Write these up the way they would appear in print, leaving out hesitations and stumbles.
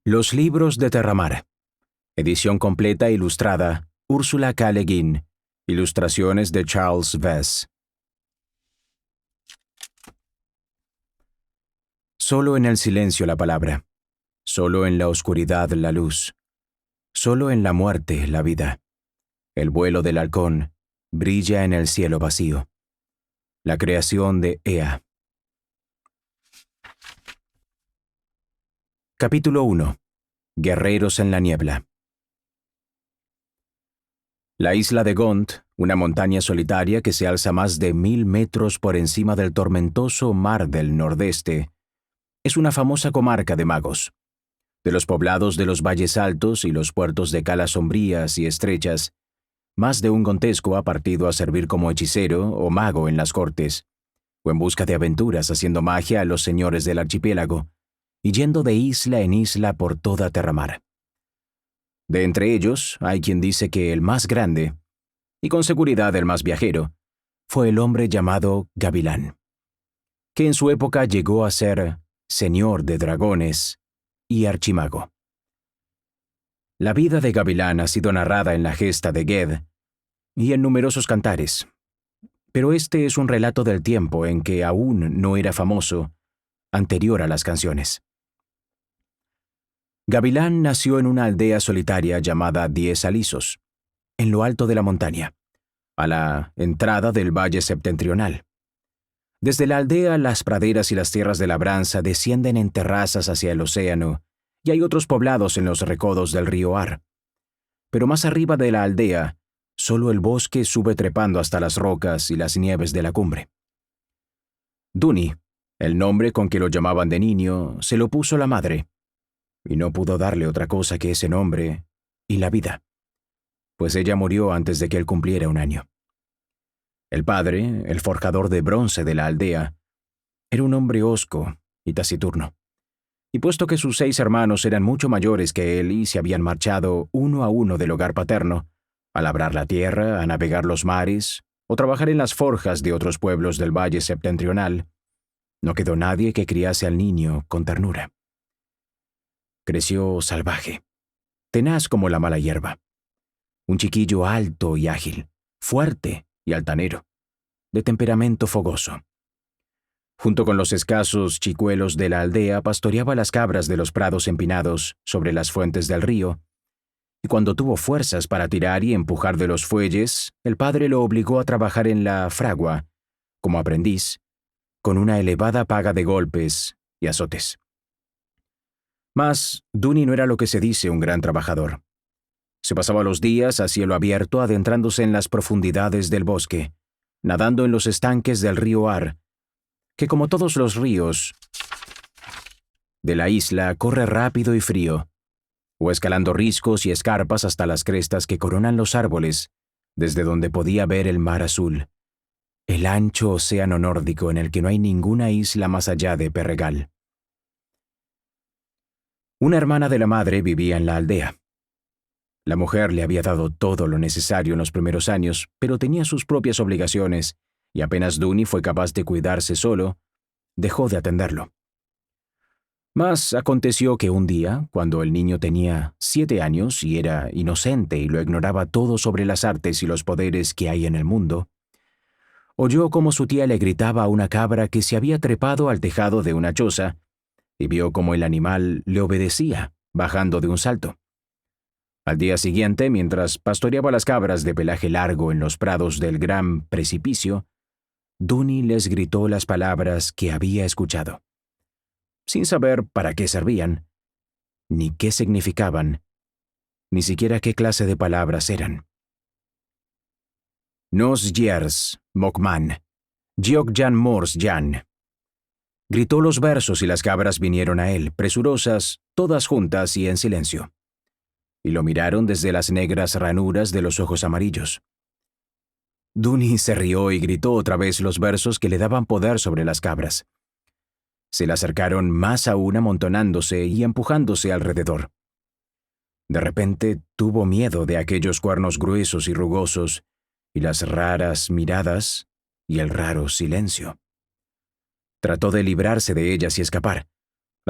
Los libros de Terramar. Edición completa ilustrada, Úrsula K. Le Guin. Ilustraciones de Charles Vess. Solo en el silencio la palabra. Solo en la oscuridad la luz. Solo en la muerte la vida. El vuelo del halcón brilla en el cielo vacío. La creación de Ea. Capítulo 1. Guerreros en la niebla. La isla de Gont, una montaña solitaria que se alza más de 1000 metros por encima del tormentoso mar del nordeste, es una famosa comarca de magos. De los poblados de los valles altos y los puertos de calas sombrías y estrechas, más de un gontesco ha partido a servir como hechicero o mago en las cortes, o en busca de aventuras haciendo magia a los señores del archipiélago, y yendo de isla en isla por toda Terramar. De entre ellos, hay quien dice que el más grande, y con seguridad el más viajero, fue el hombre llamado Gavilán, que en su época llegó a ser señor de dragones y archimago. La vida de Gavilán ha sido narrada en la gesta de Ged y en numerosos cantares, pero este es un relato del tiempo en que aún no era famoso, anterior a las canciones. Gavilán nació en una aldea solitaria llamada Diez Alisos, en lo alto de la montaña, a la entrada del valle septentrional. Desde la aldea, las praderas y las tierras de labranza descienden en terrazas hacia el océano, y hay otros poblados en los recodos del río Ar. Pero más arriba de la aldea, solo el bosque sube trepando hasta las rocas y las nieves de la cumbre. Duni, el nombre con que lo llamaban de niño, se lo puso la madre, y no pudo darle otra cosa que ese nombre y la vida, pues ella murió antes de que él cumpliera 1 año. El padre, el forjador de bronce de la aldea, era un hombre hosco y taciturno, y puesto que sus 6 hermanos eran mucho mayores que él y se habían marchado uno a uno del hogar paterno, a labrar la tierra, a navegar los mares, o trabajar en las forjas de otros pueblos del valle septentrional, no quedó nadie que criase al niño con ternura. Creció salvaje, tenaz como la mala hierba. Un chiquillo alto y ágil, fuerte y altanero, de temperamento fogoso. Junto con los escasos chicuelos de la aldea, pastoreaba las cabras de los prados empinados sobre las fuentes del río, y cuando tuvo fuerzas para tirar y empujar de los fuelles, el padre lo obligó a trabajar en la fragua, como aprendiz, con una elevada paga de golpes y azotes. Mas Duni no era lo que se dice un gran trabajador. Se pasaba los días a cielo abierto adentrándose en las profundidades del bosque, nadando en los estanques del río Ar, que como todos los ríos de la isla corre rápido y frío, o escalando riscos y escarpas hasta las crestas que coronan los árboles, desde donde podía ver el mar azul, el ancho océano nórdico en el que no hay ninguna isla más allá de Perregal. Una hermana de la madre vivía en la aldea. La mujer le había dado todo lo necesario en los primeros años, pero tenía sus propias obligaciones, y apenas Duni fue capaz de cuidarse solo, dejó de atenderlo. Mas aconteció que un día, cuando el niño tenía 7 años y era inocente y lo ignoraba todo sobre las artes y los poderes que hay en el mundo, oyó cómo su tía le gritaba a una cabra que se había trepado al tejado de una choza, y vio cómo el animal le obedecía, bajando de un salto. Al día siguiente, mientras pastoreaba las cabras de pelaje largo en los prados del gran precipicio, Duni les gritó las palabras que había escuchado, sin saber para qué servían, ni qué significaban, ni siquiera qué clase de palabras eran. Nos Yers, Mokman, Jiokjan Mors Jan. Gritó los versos y las cabras vinieron a él, presurosas, todas juntas y en silencio. Y lo miraron desde las negras ranuras de los ojos amarillos. Duni se rió y gritó otra vez los versos que le daban poder sobre las cabras. Se le acercaron más aún amontonándose y empujándose alrededor. De repente tuvo miedo de aquellos cuernos gruesos y rugosos, y las raras miradas y el raro silencio. Trató de librarse de ellas y escapar.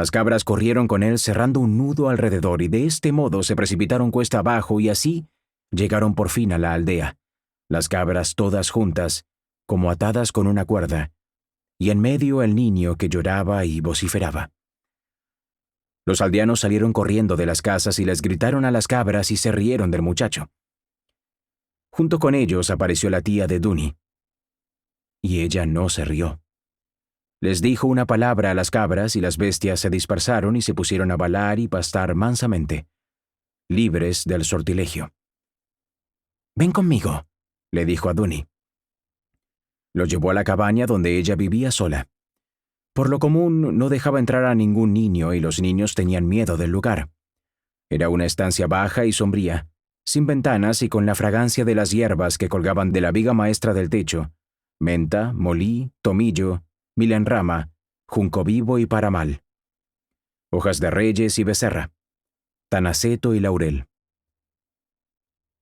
Las cabras corrieron con él cerrando un nudo alrededor y de este modo se precipitaron cuesta abajo y así llegaron por fin a la aldea, las cabras todas juntas, como atadas con una cuerda, y en medio el niño que lloraba y vociferaba. Los aldeanos salieron corriendo de las casas y les gritaron a las cabras y se rieron del muchacho. Junto con ellos apareció la tía de Dooney, y ella no se rió. Les dijo una palabra a las cabras y las bestias se dispersaron y se pusieron a balar y pastar mansamente, libres del sortilegio. «Ven conmigo», le dijo a Dooney. Lo llevó a la cabaña donde ella vivía sola. Por lo común no dejaba entrar a ningún niño y los niños tenían miedo del lugar. Era una estancia baja y sombría, sin ventanas y con la fragancia de las hierbas que colgaban de la viga maestra del techo: menta, molí, tomillo, milenrama, junco vivo y paramal, hojas de reyes y becerra, tanaceto y laurel.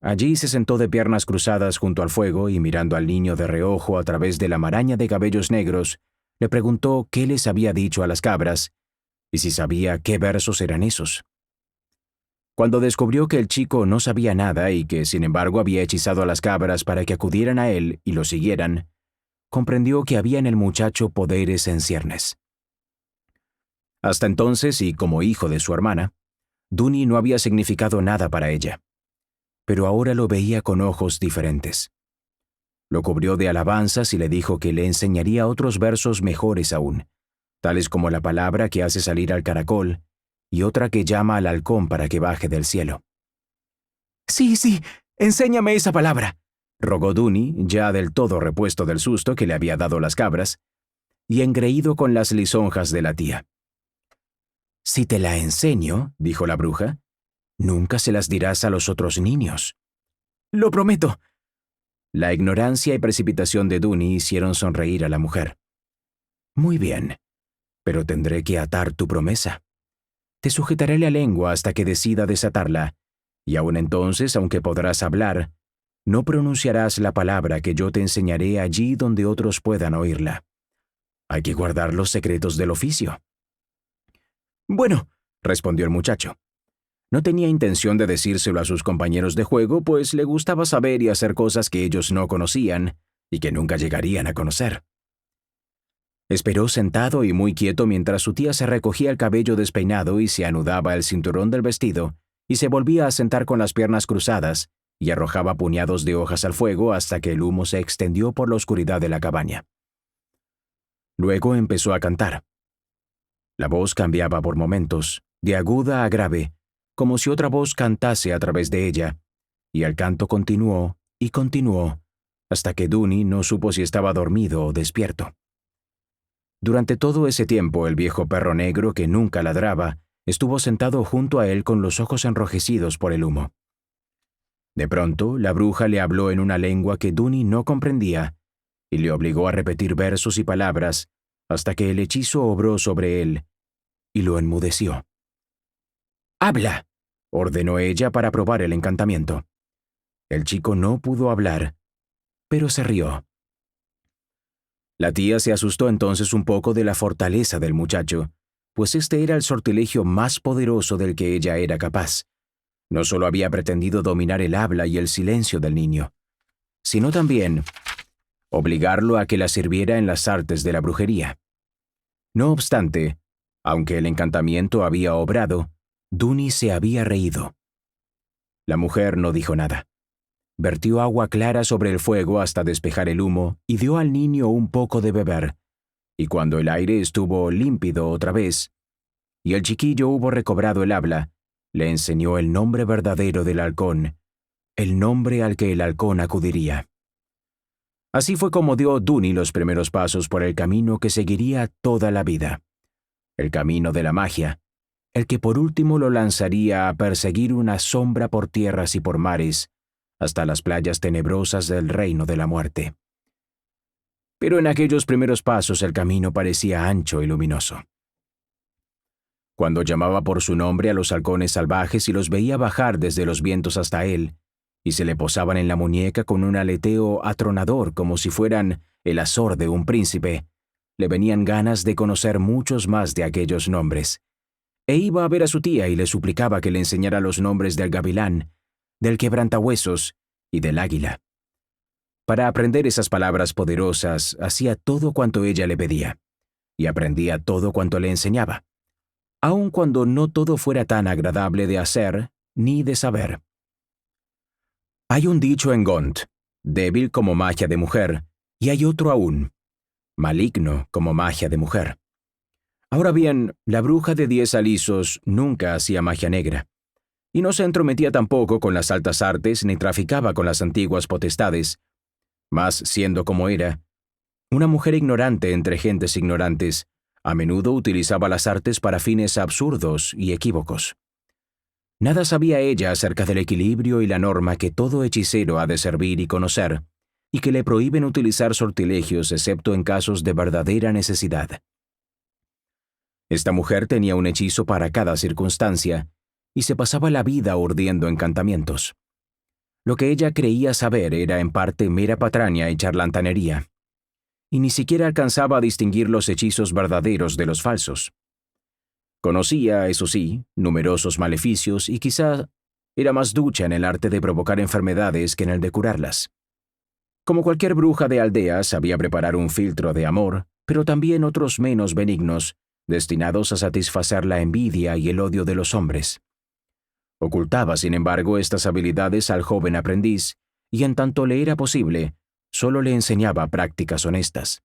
Allí se sentó de piernas cruzadas junto al fuego y mirando al niño de reojo a través de la maraña de cabellos negros, le preguntó qué les había dicho a las cabras y si sabía qué versos eran esos. Cuando descubrió que el chico no sabía nada y que sin embargo había hechizado a las cabras para que acudieran a él y lo siguieran, comprendió que había en el muchacho poderes en ciernes. Hasta entonces, y como hijo de su hermana, Dooney no había significado nada para ella, pero ahora lo veía con ojos diferentes. Lo cubrió de alabanzas y le dijo que le enseñaría otros versos mejores aún, tales como la palabra que hace salir al caracol y otra que llama al halcón para que baje del cielo. «Sí, enséñame esa palabra», rogó Dooney, ya del todo repuesto del susto que le había dado las cabras, y engreído con las lisonjas de la tía. «Si te la enseño», dijo la bruja, «nunca se las dirás a los otros niños». «Lo prometo». La ignorancia y precipitación de Dooney hicieron sonreír a la mujer. «Muy bien, pero tendré que atar tu promesa. Te sujetaré la lengua hasta que decida desatarla, y aun entonces, aunque podrás hablar, no pronunciarás la palabra que yo te enseñaré allí donde otros puedan oírla. Hay que guardar los secretos del oficio». «Bueno», respondió el muchacho. No tenía intención de decírselo a sus compañeros de juego, pues le gustaba saber y hacer cosas que ellos no conocían y que nunca llegarían a conocer. Esperó sentado y muy quieto mientras su tía se recogía el cabello despeinado y se anudaba el cinturón del vestido y se volvía a sentar con las piernas cruzadas y arrojaba puñados de hojas al fuego hasta que el humo se extendió por la oscuridad de la cabaña. Luego empezó a cantar. La voz cambiaba por momentos, de aguda a grave, como si otra voz cantase a través de ella, y el canto continuó y continuó, hasta que Dooney no supo si estaba dormido o despierto. Durante todo ese tiempo el viejo perro negro, que nunca ladraba, estuvo sentado junto a él con los ojos enrojecidos por el humo. De pronto, la bruja le habló en una lengua que Dooney no comprendía, y le obligó a repetir versos y palabras hasta que el hechizo obró sobre él y lo enmudeció. «¡Habla!», ordenó ella para probar el encantamiento. El chico no pudo hablar, pero se rió. La tía se asustó entonces un poco de la fortaleza del muchacho, pues este era el sortilegio más poderoso del que ella era capaz. No solo había pretendido dominar el habla y el silencio del niño, sino también obligarlo a que la sirviera en las artes de la brujería. No obstante, aunque el encantamiento había obrado, Dooney se había reído. La mujer no dijo nada. Vertió agua clara sobre el fuego hasta despejar el humo y dio al niño un poco de beber, y cuando el aire estuvo límpido otra vez, y el chiquillo hubo recobrado el habla, le enseñó el nombre verdadero del halcón, el nombre al que el halcón acudiría. Así fue como dio Dooney los primeros pasos por el camino que seguiría toda la vida, el camino de la magia, el que por último lo lanzaría a perseguir una sombra por tierras y por mares, hasta las playas tenebrosas del reino de la muerte. Pero en aquellos primeros pasos el camino parecía ancho y luminoso. Cuando llamaba por su nombre a los halcones salvajes y los veía bajar desde los vientos hasta él, y se le posaban en la muñeca con un aleteo atronador como si fueran el azor de un príncipe, le venían ganas de conocer muchos más de aquellos nombres, e iba a ver a su tía y le suplicaba que le enseñara los nombres del gavilán, del quebrantahuesos y del águila. Para aprender esas palabras poderosas, hacía todo cuanto ella le pedía, y aprendía todo cuanto le enseñaba, aun cuando no todo fuera tan agradable de hacer ni de saber. Hay un dicho en Gont, débil como magia de mujer, y hay otro aún, maligno como magia de mujer. Ahora bien, la bruja de 10 alisos nunca hacía magia negra, y no se entrometía tampoco con las altas artes ni traficaba con las antiguas potestades, mas siendo como era, una mujer ignorante entre gentes ignorantes, a menudo utilizaba las artes para fines absurdos y equívocos. Nada sabía ella acerca del equilibrio y la norma que todo hechicero ha de servir y conocer, y que le prohíben utilizar sortilegios excepto en casos de verdadera necesidad. Esta mujer tenía un hechizo para cada circunstancia, y se pasaba la vida urdiendo encantamientos. Lo que ella creía saber era en parte mera patraña y charlatanería, y ni siquiera alcanzaba a distinguir los hechizos verdaderos de los falsos. Conocía, eso sí, numerosos maleficios y quizá era más ducha en el arte de provocar enfermedades que en el de curarlas. Como cualquier bruja de aldea, sabía preparar un filtro de amor, pero también otros menos benignos, destinados a satisfacer la envidia y el odio de los hombres. Ocultaba, sin embargo, estas habilidades al joven aprendiz, y en tanto le era posible, solo le enseñaba prácticas honestas.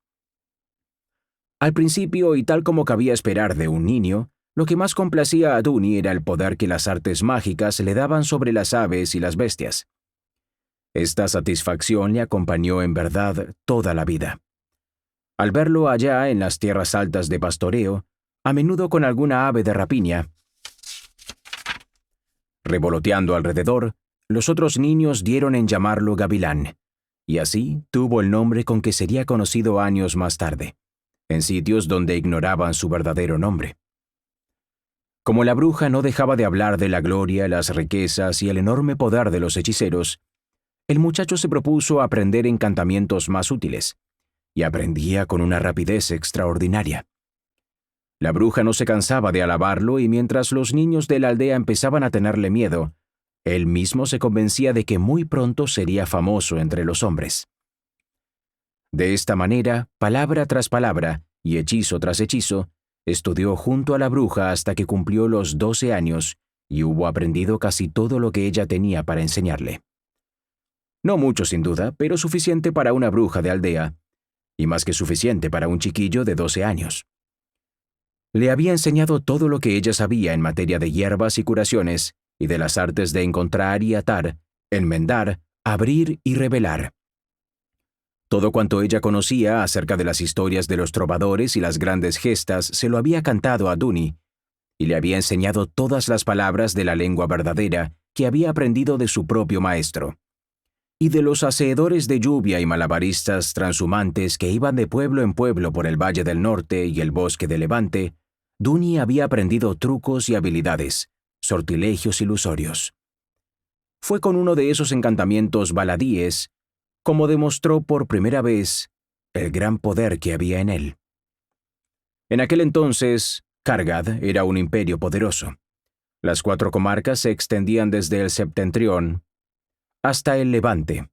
Al principio, y tal como cabía esperar de un niño, lo que más complacía a Duny era el poder que las artes mágicas le daban sobre las aves y las bestias. Esta satisfacción le acompañó en verdad toda la vida. Al verlo allá en las tierras altas de pastoreo, a menudo con alguna ave de rapiña, revoloteando alrededor, los otros niños dieron en llamarlo gavilán, y así tuvo el nombre con que sería conocido años más tarde, en sitios donde ignoraban su verdadero nombre. Como la bruja no dejaba de hablar de la gloria, las riquezas y el enorme poder de los hechiceros, el muchacho se propuso aprender encantamientos más útiles, y aprendía con una rapidez extraordinaria. La bruja no se cansaba de alabarlo y mientras los niños de la aldea empezaban a tenerle miedo, él mismo se convencía de que muy pronto sería famoso entre los hombres. De esta manera, palabra tras palabra y hechizo tras hechizo, estudió junto a la bruja hasta que cumplió los 12 años y hubo aprendido casi todo lo que ella tenía para enseñarle. No mucho sin duda, pero suficiente para una bruja de aldea, y más que suficiente para un chiquillo de 12 años. Le había enseñado todo lo que ella sabía en materia de hierbas y curaciones, y de las artes de encontrar y atar, enmendar, abrir y revelar. Todo cuanto ella conocía acerca de las historias de los trovadores y las grandes gestas se lo había cantado a Duny, y le había enseñado todas las palabras de la lengua verdadera que había aprendido de su propio maestro. Y de los hacedores de lluvia y malabaristas transhumantes que iban de pueblo en pueblo por el Valle del Norte y el Bosque de Levante, Duny había aprendido trucos y habilidades, sortilegios ilusorios. Fue con uno de esos encantamientos baladíes como demostró por primera vez el gran poder que había en él. En aquel entonces, Cargad era un imperio poderoso. Las 4 comarcas se extendían desde el septentrión hasta el Levante.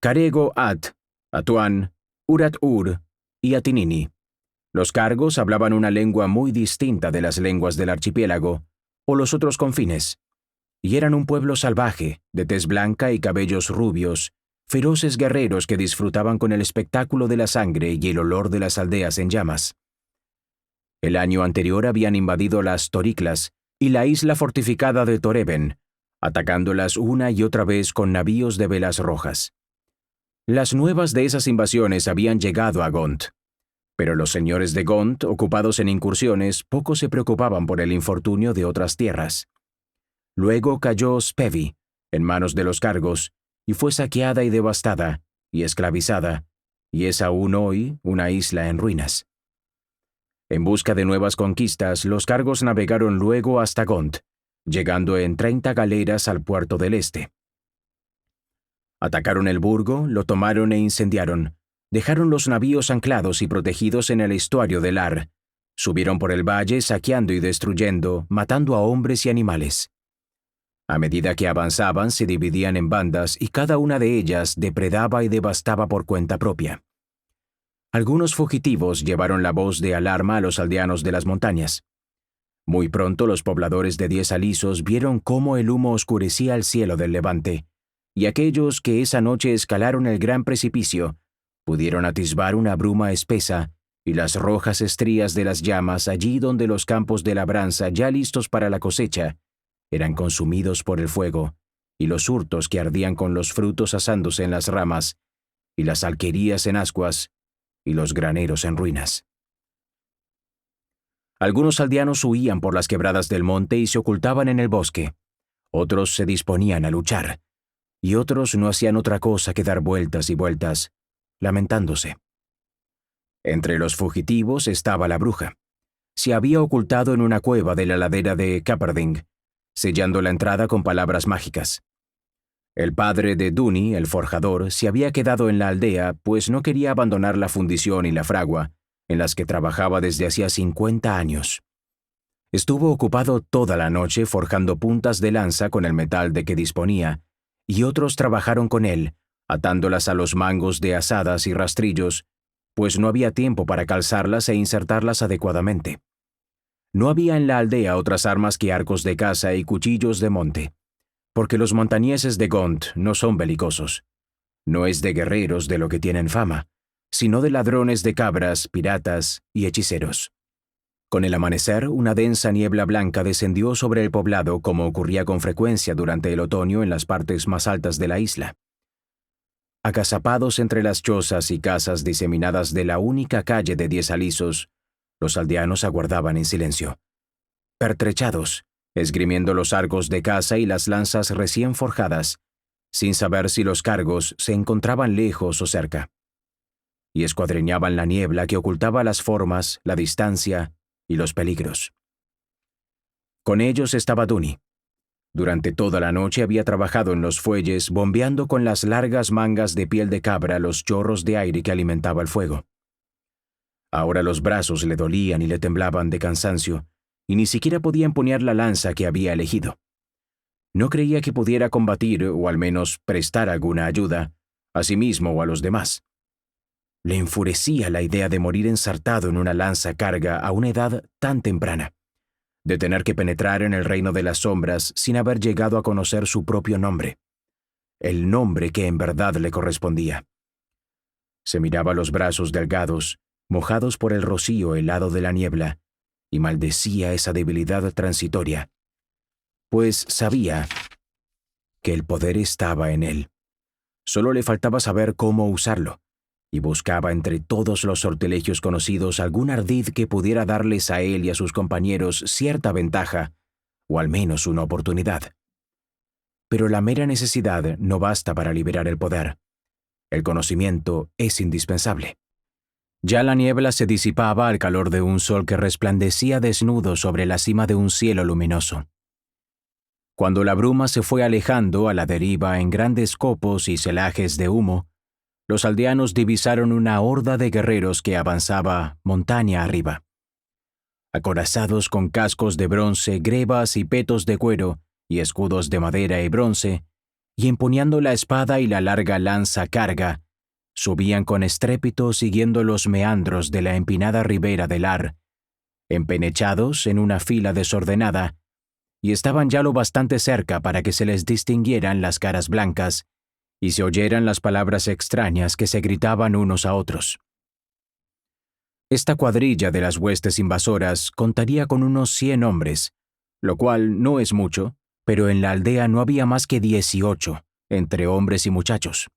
Carego At, Atuán, Urat-Ur y Atinini. Los cargos hablaban una lengua muy distinta de las lenguas del archipiélago o los otros confines, y eran un pueblo salvaje, de tez blanca y cabellos rubios, feroces guerreros que disfrutaban con el espectáculo de la sangre y el olor de las aldeas en llamas. El año anterior habían invadido las Toriclas y la isla fortificada de Toreben, atacándolas una y otra vez con navíos de velas rojas. Las nuevas de esas invasiones habían llegado a Gont, pero los señores de Gont, ocupados en incursiones, poco se preocupaban por el infortunio de otras tierras. Luego cayó Spevi, en manos de los cargos, y fue saqueada y devastada, y esclavizada, y es aún hoy una isla en ruinas. En busca de nuevas conquistas, los cargos navegaron luego hasta Gont, llegando en 30 galeras al puerto del este. Atacaron el burgo, lo tomaron e incendiaron, dejaron los navíos anclados y protegidos en el estuario del Ar, Subieron por el valle saqueando y destruyendo, matando a hombres y animales. A medida que avanzaban, se dividían en bandas y cada una de ellas depredaba y devastaba por cuenta propia. Algunos fugitivos llevaron la voz de alarma a los aldeanos de las montañas. Muy pronto los pobladores de 10 alisos vieron cómo el humo oscurecía el cielo del levante, y aquellos que esa noche escalaron el gran precipicio pudieron atisbar una bruma espesa y las rojas estrías de las llamas allí donde los campos de labranza ya listos para la cosecha eran consumidos por el fuego, y los hurtos que ardían con los frutos asándose en las ramas, y las alquerías en ascuas, y los graneros en ruinas. Algunos aldeanos huían por las quebradas del monte y se ocultaban en el bosque. Otros se disponían a luchar, y otros no hacían otra cosa que dar vueltas y vueltas, lamentándose. Entre los fugitivos estaba la bruja. Se había ocultado en una cueva de la ladera de Caperding, sellando la entrada con palabras mágicas. El padre de Duni, el forjador, se había quedado en la aldea, pues no quería abandonar la fundición y la fragua, en las que trabajaba desde hacía 50 años. Estuvo ocupado toda la noche forjando puntas de lanza con el metal de que disponía, y otros trabajaron con él, atándolas a los mangos de azadas y rastrillos, pues no había tiempo para calzarlas e insertarlas adecuadamente. No había en la aldea otras armas que arcos de caza y cuchillos de monte, porque los montañeses de Gont no son belicosos. No es de guerreros de lo que tienen fama, sino de ladrones de cabras, piratas y hechiceros. Con el amanecer, una densa niebla blanca descendió sobre el poblado como ocurría con frecuencia durante el otoño en las partes más altas de la isla. Agazapados entre las chozas y casas diseminadas de la única calle de 10 alisos, los aldeanos aguardaban en silencio, pertrechados, esgrimiendo los arcos de caza y las lanzas recién forjadas, sin saber si los cargos se encontraban lejos o cerca. Y escuadreñaban la niebla que ocultaba las formas, la distancia y los peligros. Con ellos estaba Duni. Durante toda la noche había trabajado en los fuelles, bombeando con las largas mangas de piel de cabra los chorros de aire que alimentaba el fuego. Ahora los brazos le dolían y le temblaban de cansancio, y ni siquiera podía empuñar la lanza que había elegido. No creía que pudiera combatir, o al menos prestar alguna ayuda, a sí mismo o a los demás. Le enfurecía la idea de morir ensartado en una lanza carga a una edad tan temprana, de tener que penetrar en el reino de las sombras sin haber llegado a conocer su propio nombre, el nombre que en verdad le correspondía. Se miraba los brazos delgados, mojados por el rocío helado de la niebla, y maldecía esa debilidad transitoria, pues sabía que el poder estaba en él. Solo le faltaba saber cómo usarlo, y buscaba entre todos los sortilegios conocidos algún ardid que pudiera darles a él y a sus compañeros cierta ventaja, o al menos una oportunidad. Pero la mera necesidad no basta para liberar el poder. El conocimiento es indispensable. Ya la niebla se disipaba al calor de un sol que resplandecía desnudo sobre la cima de un cielo luminoso. Cuando la bruma se fue alejando a la deriva en grandes copos y celajes de humo, los aldeanos divisaron una horda de guerreros que avanzaba montaña arriba. Acorazados con cascos de bronce, grebas y petos de cuero, y escudos de madera y bronce, y empuñando la espada y la larga lanza carga, subían con estrépito siguiendo los meandros de la empinada ribera del Ar, empenechados en una fila desordenada, y estaban ya lo bastante cerca para que se les distinguieran las caras blancas y se oyeran las palabras extrañas que se gritaban unos a otros. Esta cuadrilla de las huestes invasoras contaría con unos 100 hombres, lo cual no es mucho, pero en la aldea no había más que 18, entre hombres y muchachos.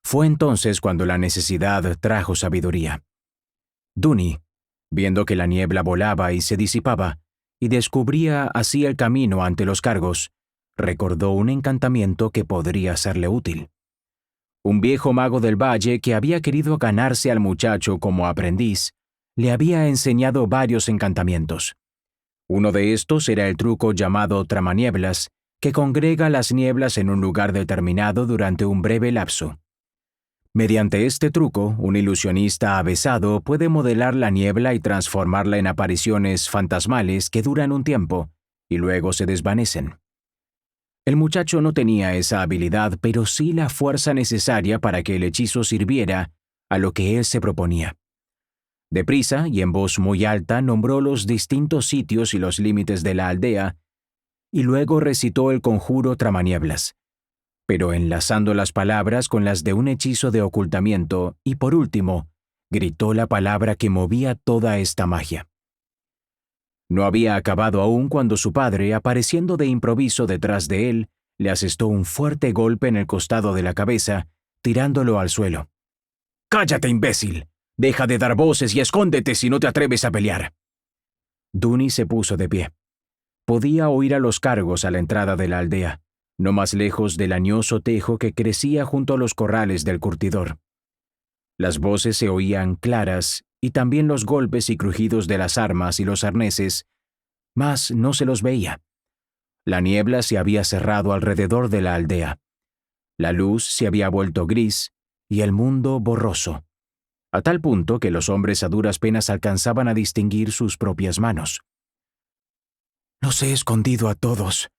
Fue entonces cuando la necesidad trajo sabiduría. Duni, viendo que la niebla volaba y se disipaba, y descubría así el camino ante los cargos, recordó un encantamiento que podría serle útil. Un viejo mago del valle que había querido ganarse al muchacho como aprendiz, le había enseñado varios encantamientos. Uno de estos era el truco llamado tramanieblas, que congrega las nieblas en un lugar determinado durante un breve lapso. Mediante este truco, un ilusionista avesado puede modelar la niebla y transformarla en apariciones fantasmales que duran un tiempo y luego se desvanecen. El muchacho no tenía esa habilidad, pero sí la fuerza necesaria para que el hechizo sirviera a lo que él se proponía. Deprisa y en voz muy alta nombró los distintos sitios y los límites de la aldea, y luego recitó el conjuro tramanieblas, pero enlazando las palabras con las de un hechizo de ocultamiento, y por último, gritó la palabra que movía toda esta magia. No había acabado aún cuando su padre, apareciendo de improviso detrás de él, le asestó un fuerte golpe en el costado de la cabeza, tirándolo al suelo. «¡Cállate, imbécil! Deja de dar voces y escóndete si no te atreves a pelear». Dooney se puso de pie. Podía oír a los cargos a la entrada de la aldea, no más lejos del añoso tejo que crecía junto a los corrales del curtidor. Las voces se oían claras y también los golpes y crujidos de las armas y los arneses, mas no se los veía. La niebla se había cerrado alrededor de la aldea. La luz se había vuelto gris y el mundo borroso, a tal punto que los hombres a duras penas alcanzaban a distinguir sus propias manos. «Los he escondido a todos»,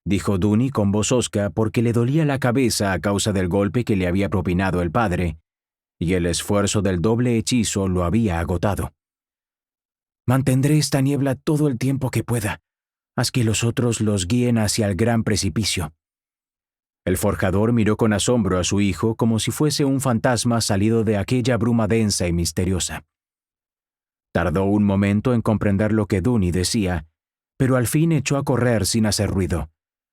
dijo Dooney con voz hosca porque le dolía la cabeza a causa del golpe que le había propinado el padre, y el esfuerzo del doble hechizo lo había agotado. «Mantendré esta niebla todo el tiempo que pueda, haz que los otros los guíen hacia el gran precipicio». El forjador miró con asombro a su hijo como si fuese un fantasma salido de aquella bruma densa y misteriosa. Tardó un momento en comprender lo que Dooney decía, pero al fin echó a correr sin hacer ruido,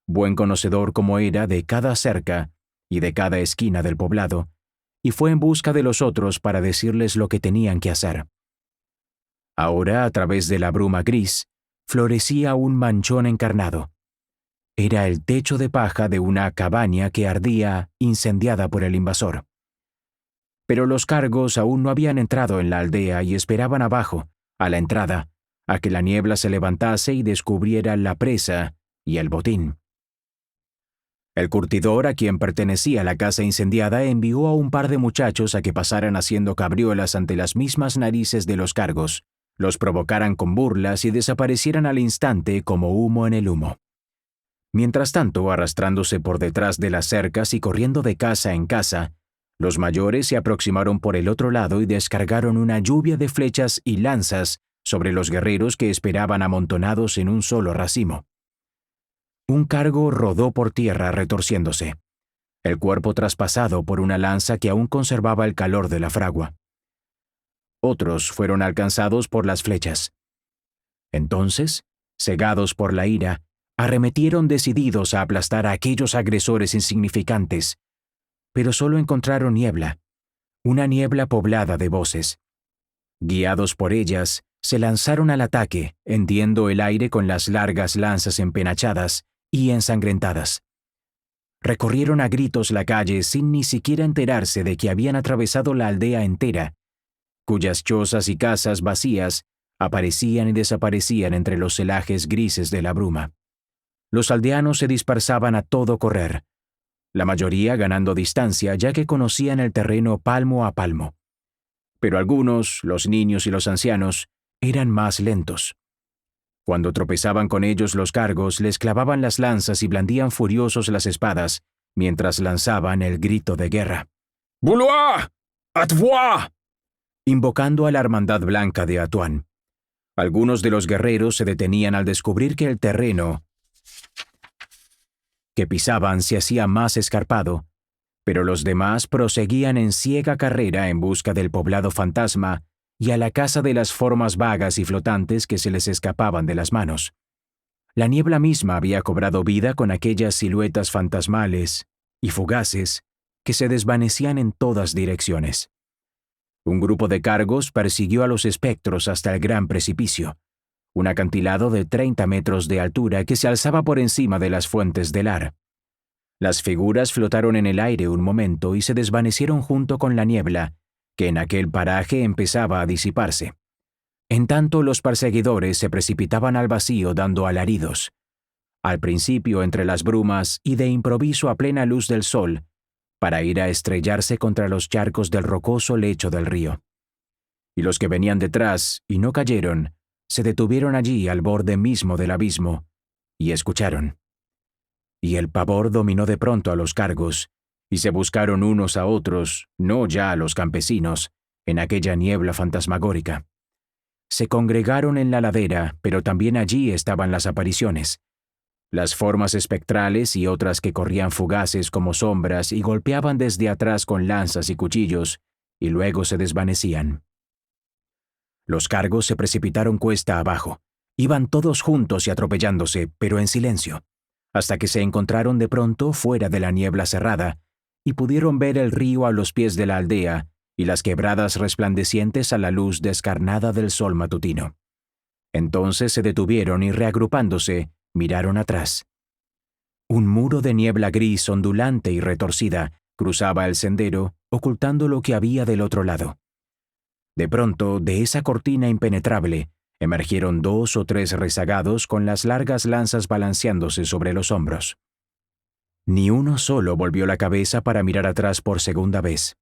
buen conocedor como era de cada cerca y de cada esquina del poblado, y fue en busca de los otros para decirles lo que tenían que hacer. Ahora, a través de la bruma gris, florecía un manchón encarnado. Era el techo de paja de una cabaña que ardía incendiada por el invasor. Pero los cargos aún no habían entrado en la aldea y esperaban abajo, a la entrada, a que la niebla se levantase y descubriera la presa y el botín. El curtidor, a quien pertenecía la casa incendiada, envió a un par de muchachos a que pasaran haciendo cabriolas ante las mismas narices de los cargos, los provocaran con burlas y desaparecieran al instante como humo en el humo. Mientras tanto, arrastrándose por detrás de las cercas y corriendo de casa en casa, los mayores se aproximaron por el otro lado y descargaron una lluvia de flechas y lanzas sobre los guerreros que esperaban amontonados en un solo racimo. Un cargo rodó por tierra retorciéndose, el cuerpo traspasado por una lanza que aún conservaba el calor de la fragua. Otros fueron alcanzados por las flechas. Entonces, cegados por la ira, arremetieron decididos a aplastar a aquellos agresores insignificantes, pero solo encontraron niebla, una niebla poblada de voces. Guiados por ellas, se lanzaron al ataque, hendiendo el aire con las largas lanzas empenachadas y ensangrentadas. Recorrieron a gritos la calle sin ni siquiera enterarse de que habían atravesado la aldea entera, cuyas chozas y casas vacías aparecían y desaparecían entre los celajes grises de la bruma. Los aldeanos se dispersaban a todo correr, la mayoría ganando distancia ya que conocían el terreno palmo a palmo. Pero algunos, los niños y los ancianos, eran más lentos. Cuando tropezaban con ellos los cargos, les clavaban las lanzas y blandían furiosos las espadas, mientras lanzaban el grito de guerra. «Vouloir! Atvoir!», invocando a la Hermandad Blanca de Atuán. Algunos de los guerreros se detenían al descubrir que el terreno que pisaban se hacía más escarpado, pero los demás proseguían en ciega carrera en busca del poblado fantasma y a la caza de las formas vagas y flotantes que se les escapaban de las manos. La niebla misma había cobrado vida con aquellas siluetas fantasmales y fugaces que se desvanecían en todas direcciones. Un grupo de cargos persiguió a los espectros hasta el gran precipicio, un acantilado de 30 metros de altura que se alzaba por encima de las fuentes del Ar. Las figuras flotaron en el aire un momento y se desvanecieron junto con la niebla, que en aquel paraje empezaba a disiparse. En tanto, los perseguidores se precipitaban al vacío dando alaridos. Al principio entre las brumas y de improviso a plena luz del sol, para ir a estrellarse contra los charcos del rocoso lecho del río. Y los que venían detrás y no cayeron, se detuvieron allí al borde mismo del abismo, y escucharon. Y el pavor dominó de pronto a los cargos, y se buscaron unos a otros, no ya a los campesinos, en aquella niebla fantasmagórica. Se congregaron en la ladera, pero también allí estaban las apariciones, las formas espectrales y otras que corrían fugaces como sombras y golpeaban desde atrás con lanzas y cuchillos, y luego se desvanecían. Los cargos se precipitaron cuesta abajo. Iban todos juntos y atropellándose, pero en silencio, hasta que se encontraron de pronto fuera de la niebla cerrada, y pudieron ver el río a los pies de la aldea y las quebradas resplandecientes a la luz descarnada del sol matutino. Entonces se detuvieron y reagrupándose, miraron atrás. Un muro de niebla gris ondulante y retorcida cruzaba el sendero, ocultando lo que había del otro lado. De pronto, de esa cortina impenetrable, emergieron 2 o 3 rezagados con las largas lanzas balanceándose sobre los hombros. Ni uno solo volvió la cabeza para mirar atrás por segunda vez.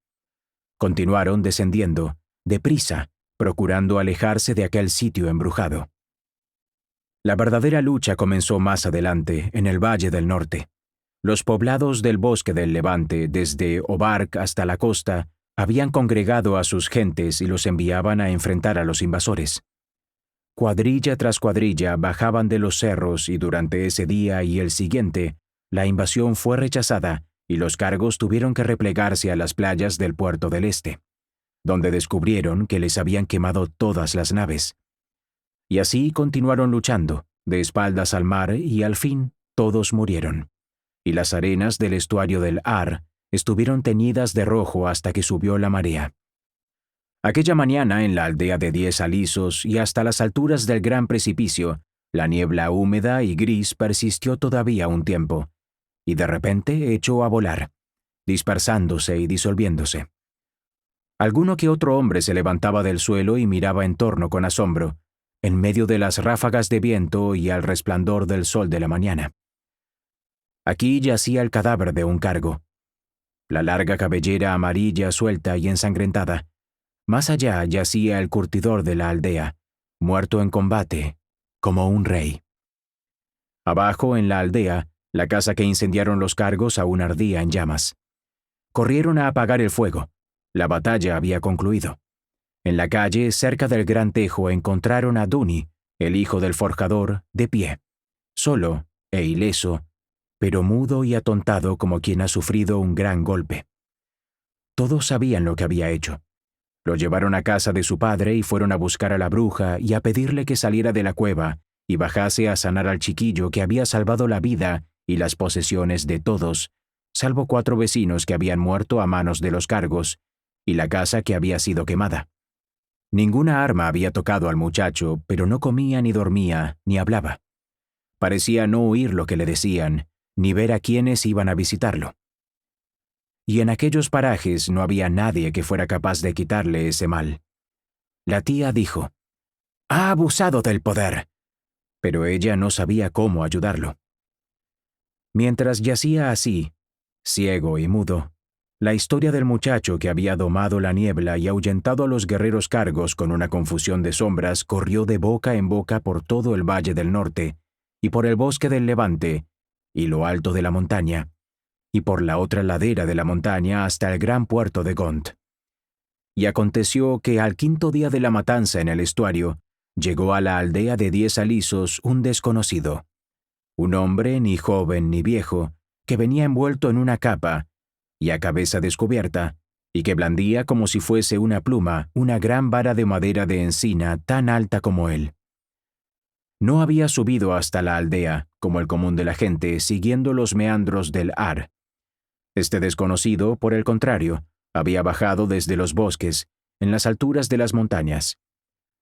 Continuaron descendiendo, deprisa, procurando alejarse de aquel sitio embrujado. La verdadera lucha comenzó más adelante, en el Valle del Norte. Los poblados del bosque del Levante, desde Obarc hasta la costa, habían congregado a sus gentes y los enviaban a enfrentar a los invasores. Cuadrilla tras cuadrilla bajaban de los cerros y durante ese día y el siguiente, la invasión fue rechazada y los cargos tuvieron que replegarse a las playas del Puerto del Este, donde descubrieron que les habían quemado todas las naves. Y así continuaron luchando, de espaldas al mar, y al fin todos murieron. Y las arenas del estuario del Ar estuvieron teñidas de rojo hasta que subió la marea. Aquella mañana, en la aldea de 10 alisos y hasta las alturas del gran precipicio, la niebla húmeda y gris persistió todavía un tiempo, y de repente echó a volar, dispersándose y disolviéndose. Alguno que otro hombre se levantaba del suelo y miraba en torno con asombro, en medio de las ráfagas de viento y al resplandor del sol de la mañana. Aquí yacía el cadáver de un cargo. La larga cabellera amarilla suelta y ensangrentada. Más allá yacía el curtidor de la aldea, muerto en combate, como un rey. Abajo, en la aldea, la casa que incendiaron los cargos aún ardía en llamas. Corrieron a apagar el fuego. La batalla había concluido. En la calle, cerca del gran tejo, encontraron a Duni, el hijo del forjador, de pie, solo e ileso, pero mudo y atontado como quien ha sufrido un gran golpe. Todos sabían lo que había hecho. Lo llevaron a casa de su padre y fueron a buscar a la bruja y a pedirle que saliera de la cueva y bajase a sanar al chiquillo que había salvado la vida y las posesiones de todos, salvo 4 vecinos que habían muerto a manos de los cargos, y la casa que había sido quemada. Ninguna arma había tocado al muchacho, pero no comía ni dormía, ni hablaba. Parecía no oír lo que le decían, ni ver a quienes iban a visitarlo. Y en aquellos parajes no había nadie que fuera capaz de quitarle ese mal. La tía dijo, «Ha abusado del poder», pero ella no sabía cómo ayudarlo. Mientras yacía así, ciego y mudo, la historia del muchacho que había domado la niebla y ahuyentado a los guerreros cargos con una confusión de sombras corrió de boca en boca por todo el Valle del Norte, y por el bosque del Levante, y lo alto de la montaña, y por la otra ladera de la montaña hasta el gran puerto de Gont. Y aconteció que al 5.º día de la matanza en el estuario, llegó a la aldea de 10 alisos un desconocido, un hombre ni joven ni viejo, que venía envuelto en una capa, y a cabeza descubierta, y que blandía como si fuese una pluma una gran vara de madera de encina tan alta como él. No había subido hasta la aldea, como el común de la gente, siguiendo los meandros del Ar. Este desconocido, por el contrario, había bajado desde los bosques, en las alturas de las montañas.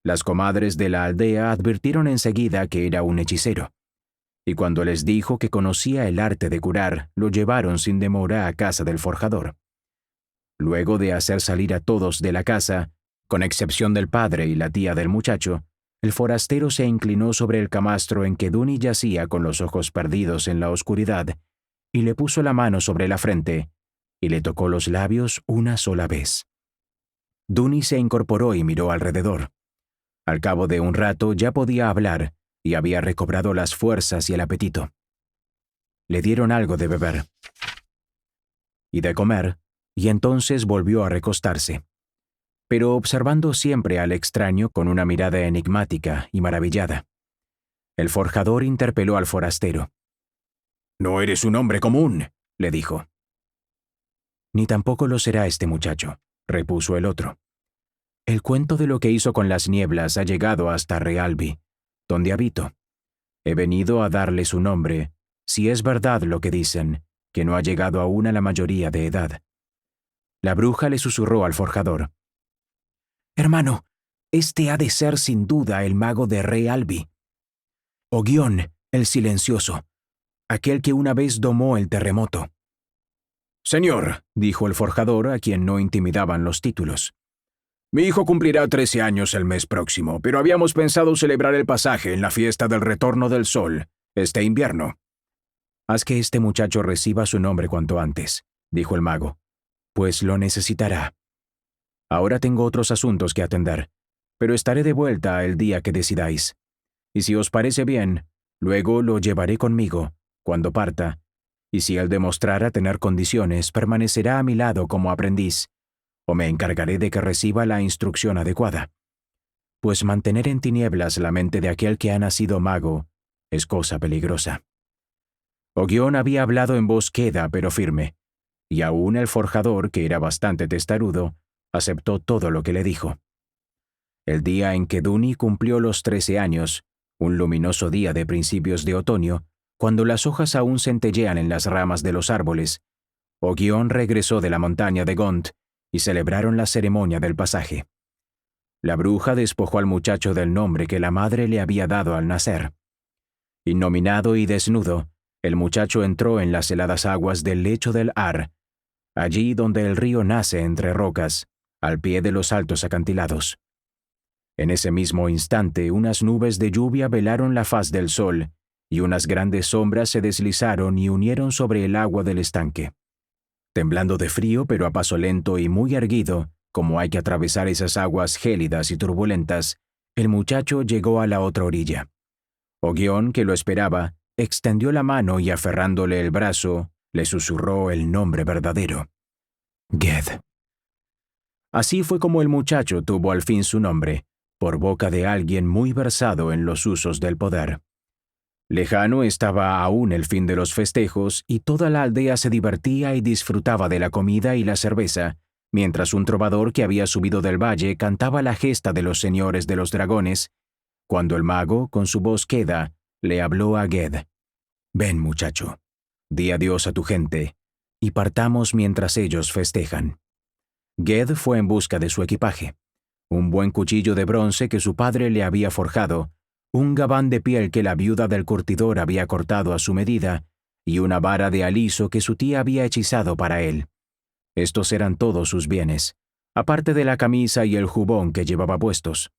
Las comadres de la aldea advirtieron enseguida que era un hechicero, y cuando les dijo que conocía el arte de curar, lo llevaron sin demora a casa del forjador. Luego de hacer salir a todos de la casa, con excepción del padre y la tía del muchacho, el forastero se inclinó sobre el camastro en que Duni yacía con los ojos perdidos en la oscuridad, y le puso la mano sobre la frente, y le tocó los labios una sola vez. Duny se incorporó y miró alrededor. Al cabo de un rato ya podía hablar y había recobrado las fuerzas y el apetito. Le dieron algo de beber y de comer, y entonces volvió a recostarse, pero observando siempre al extraño con una mirada enigmática y maravillada. El forjador interpeló al forastero. «No eres un hombre común», le dijo. «Ni tampoco lo será este muchacho», repuso el otro. «El cuento de lo que hizo con las nieblas ha llegado hasta Realby, donde habito. He venido a darle su nombre, si es verdad lo que dicen, que no ha llegado aún a la mayoría de edad». La bruja le susurró al forjador. «Hermano, este ha de ser sin duda el mago de Realby. Ogión, el silencioso, aquel que una vez domó el terremoto». «Señor», dijo el forjador, a quien no intimidaban los títulos, «mi hijo cumplirá 13 años el mes próximo, pero habíamos pensado celebrar el pasaje en la fiesta del retorno del sol, este invierno». «Haz que este muchacho reciba su nombre cuanto antes», dijo el mago, «pues lo necesitará. Ahora tengo otros asuntos que atender, pero estaré de vuelta el día que decidáis. Y si os parece bien, luego lo llevaré conmigo, cuando parta, y si él demostrara tener condiciones, permanecerá a mi lado como aprendiz, o me encargaré de que reciba la instrucción adecuada. Pues mantener en tinieblas la mente de aquel que ha nacido mago es cosa peligrosa». Ogión había hablado en voz queda pero firme, y aún el forjador, que era bastante testarudo, aceptó todo lo que le dijo. El día en que Duny cumplió los 13 años, un luminoso día de principios de otoño, cuando las hojas aún centellean en las ramas de los árboles, Ogión regresó de la montaña de Gont y celebraron la ceremonia del pasaje. La bruja despojó al muchacho del nombre que la madre le había dado al nacer. Innominado y desnudo, el muchacho entró en las heladas aguas del lecho del Ar, allí donde el río nace entre rocas, al pie de los altos acantilados. En ese mismo instante, unas nubes de lluvia velaron la faz del sol, y unas grandes sombras se deslizaron y unieron sobre el agua del estanque. Temblando de frío, pero a paso lento y muy erguido, como hay que atravesar esas aguas gélidas y turbulentas, el muchacho llegó a la otra orilla. Ogión, que lo esperaba, extendió la mano y aferrándole el brazo, le susurró el nombre verdadero: Ged. Así fue como el muchacho tuvo al fin su nombre, por boca de alguien muy versado en los usos del poder. Lejano estaba aún el fin de los festejos y toda la aldea se divertía y disfrutaba de la comida y la cerveza, mientras un trovador que había subido del valle cantaba la gesta de los señores de los dragones, cuando el mago, con su voz queda, le habló a Ged. «Ven, muchacho, di adiós a tu gente, y partamos mientras ellos festejan». Ged fue en busca de su equipaje: un buen cuchillo de bronce que su padre le había forjado, un gabán de piel que la viuda del curtidor había cortado a su medida, y una vara de aliso que su tía había hechizado para él. Estos eran todos sus bienes, aparte de la camisa y el jubón que llevaba puestos.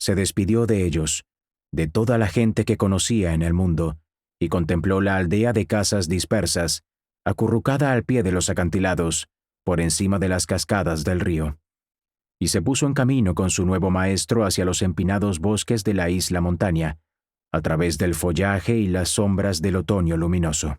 Se despidió de ellos, de toda la gente que conocía en el mundo, y contempló la aldea de casas dispersas, acurrucada al pie de los acantilados, por encima de las cascadas del río. Y se puso en camino con su nuevo maestro hacia los empinados bosques de la isla montaña, a través del follaje y las sombras del otoño luminoso.